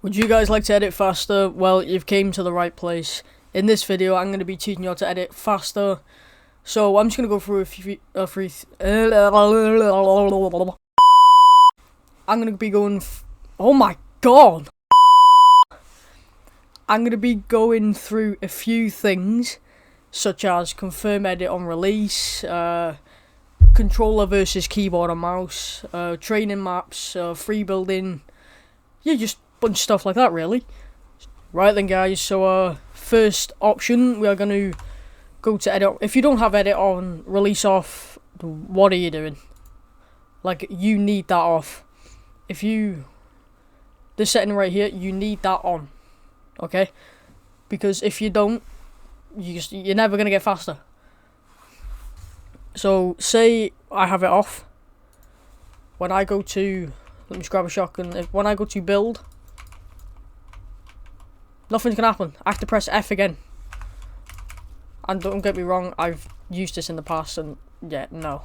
Would you guys like to edit faster? Well, you've came to the right place. In this video, I'm going to be teaching you how to edit faster. So I'm just going to go through I'm going to be going... oh my god! I'm going to be going through a few things, such as confirm edit on release, controller versus keyboard and mouse, training maps, free building, yeah, just bunch of stuff like that really. Right then guys, so first option, we are going to go to edit. If you don't have edit on release off, what are you doing? Like, you need that off. If you, this setting right here, you need that on, okay? Because if you don't, you're never going to get faster. So say I have it off. When I go to, let me just grab a shotgun. When I go to build, nothing's gonna happen. I have to press F again. And don't get me wrong, I've used this in the past and yeah, no.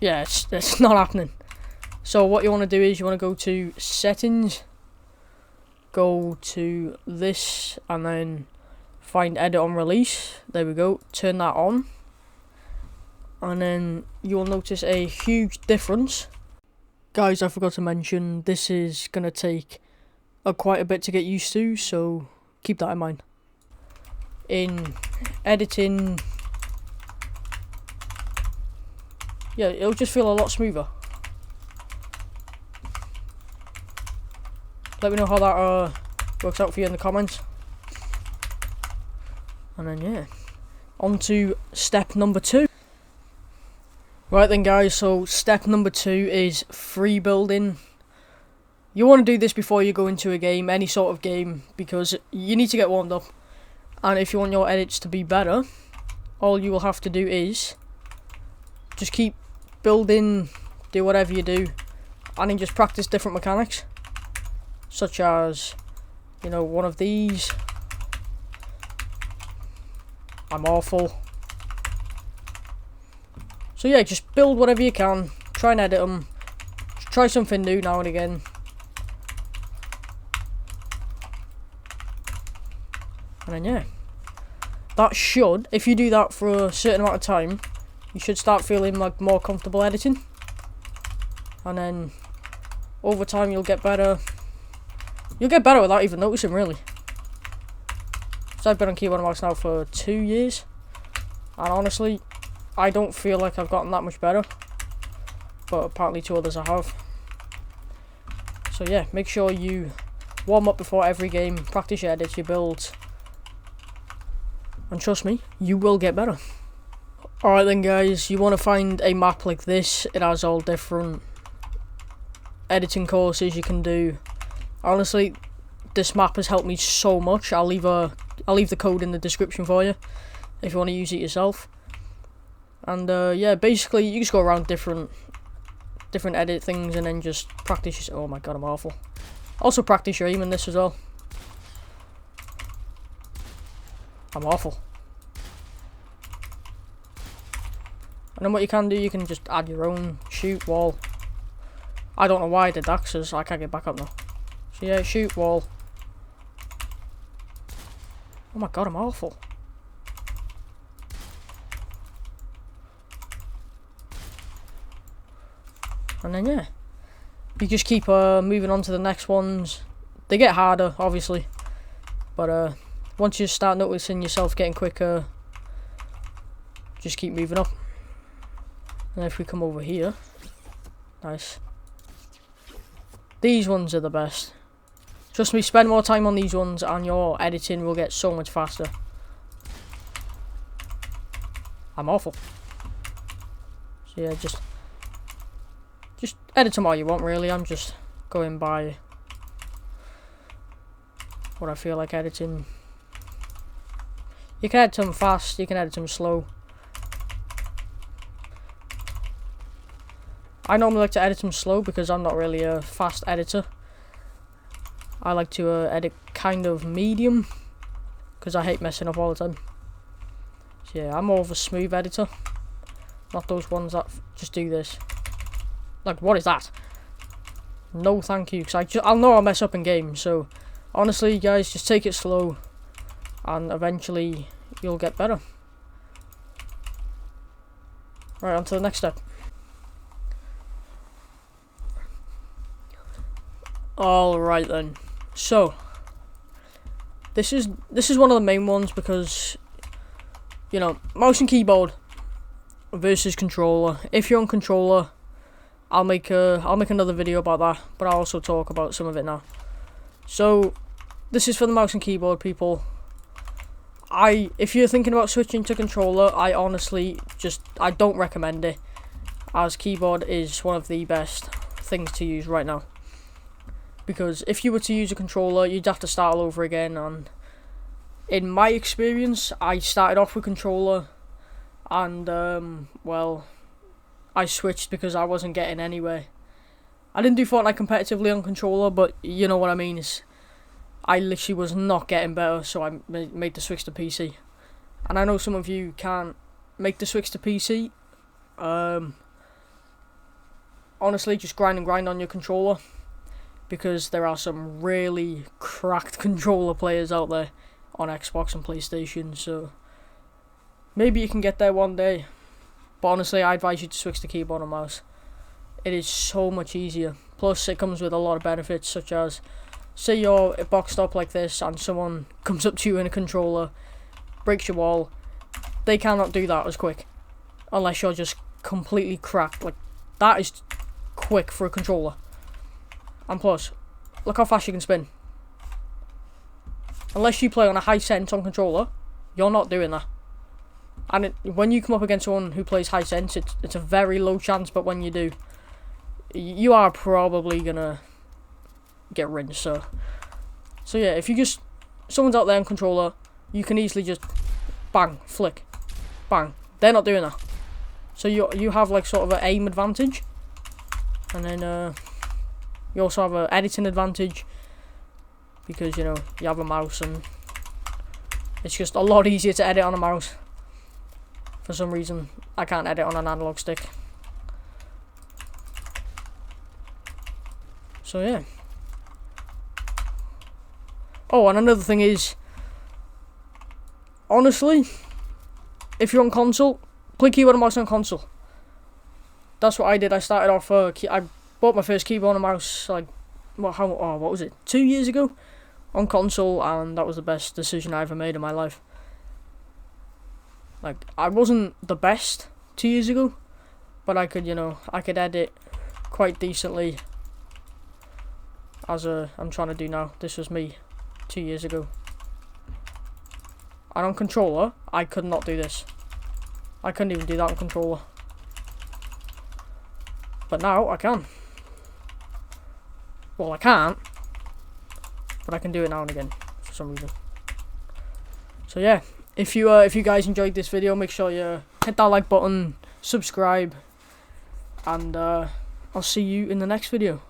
Yeah, it's not happening. So what you want to do is you want to go to settings, go to this and then find edit on release. There we go, turn that on. And then you'll notice a huge difference. Guys, I forgot to mention, this is going to take quite a bit to get used to, so keep that in mind. In editing, yeah, it'll just feel a lot smoother. Let me know how that works out for you in the comments. And then yeah, on to step number 2. Right then guys, so step number 2 is free building. You want to do this before you go into a game, any sort of game, because you need to get warmed up. And if you want your edits to be better, all you will have to do is just keep building, do whatever you do, and then just practice different mechanics. Such as, you know, one of these. I'm awful. So yeah, just build whatever you can, try and edit them, try something new now and again. And then yeah, that should, if you do that for a certain amount of time, you should start feeling like more comfortable editing. And then over time you'll get better. You'll get better without even noticing really. So I've been on keyboard and mouse now for 2 years, and honestly, I don't feel like I've gotten that much better, but apparently to others I have. So yeah, make sure you warm up before every game, practice your edits, your builds, and trust me, you will get better. Alright then guys, you want to find a map like this. It has all different editing courses you can do. Honestly, this map has helped me so much. I'll leave the code in the description for you if you want to use it yourself. And yeah, basically you just go around different edit things and then just practice. Oh my god, I'm awful. Also practice your aim in this as well. I'm awful. And then what you can do, you can just add your own shoot wall. I don't know why I did that, because I can't get back up now. So yeah, shoot wall. Oh my god, I'm awful. And then yeah, you just keep moving on to the next ones. They get harder, obviously, but once you start noticing yourself getting quicker, just keep moving up. And if we come over here, nice. These ones are the best. Trust me, spend more time on these ones and your editing will get so much faster. I'm awful. So yeah, just edit them all you want really. I'm just going by what I feel like editing. You can edit them fast, you can edit them slow. I normally like to edit them slow because I'm not really a fast editor. I like to edit kind of medium because I hate messing up all the time. So yeah, I'm more of a smooth editor, not those ones that just do this. Like, what is that? no thank you, because I'll know I'll mess up in game. So honestly guys, just take it slow and eventually you'll get better. Right, on to the next step. Alright then, so this is one of the main ones, because you know, mouse and keyboard versus controller. If you're on controller, I'll make another video about that, but I'll also talk about some of it now. So this is for the mouse and keyboard people. If you're thinking about switching to controller, I honestly I don't recommend it, as keyboard is one of the best things to use right now. Because if you were to use a controller, you'd have to start all over again, and in my experience, I started off with controller, and well, I switched because I wasn't getting anywhere. I didn't do Fortnite competitively on controller, but you know what I mean. I literally was not getting better, so I made the switch to PC. And I know some of you can't make the switch to PC. Honestly, just grind on your controller, because there are some really cracked controller players out there on Xbox and PlayStation, so maybe you can get there one day. But honestly, I advise you to switch to keyboard and mouse. It is so much easier. Plus, it comes with a lot of benefits, such as, say you're boxed up like this and someone comes up to you in a controller, breaks your wall, they cannot do that as quick, unless you're just completely cracked. Like, that is quick for a controller. And plus, look how fast you can spin. Unless you play on a high sense on controller, you're not doing that. And when you come up against someone who plays high sense, it's a very low chance, but when you do, you are probably gonna get rinsed. So yeah, if someone's out there on controller, you can easily just bang, flick, bang. They're not doing that. So you have like sort of an aim advantage, and then you also have an editing advantage, because you know you have a mouse and it's just a lot easier to edit on a mouse. For some reason, I can't edit on an analog stick. So yeah. Oh, and another thing is, honestly, if you're on console, play keyboard and mouse on console. That's what I did. I started off. I bought my first keyboard and mouse like, what was it? 2 years ago, on console, and that was the best decision I ever made in my life. Like, I wasn't the best 2 years ago, but I could edit quite decently, as I'm trying to do now. This was me 2 years ago. And on controller, I could not do this. I couldn't even do that on controller. But now I can. Well, I can't, but I can do it now and again for some reason. So yeah, if you guys enjoyed this video, make sure you hit that like button, subscribe, and I'll see you in the next video.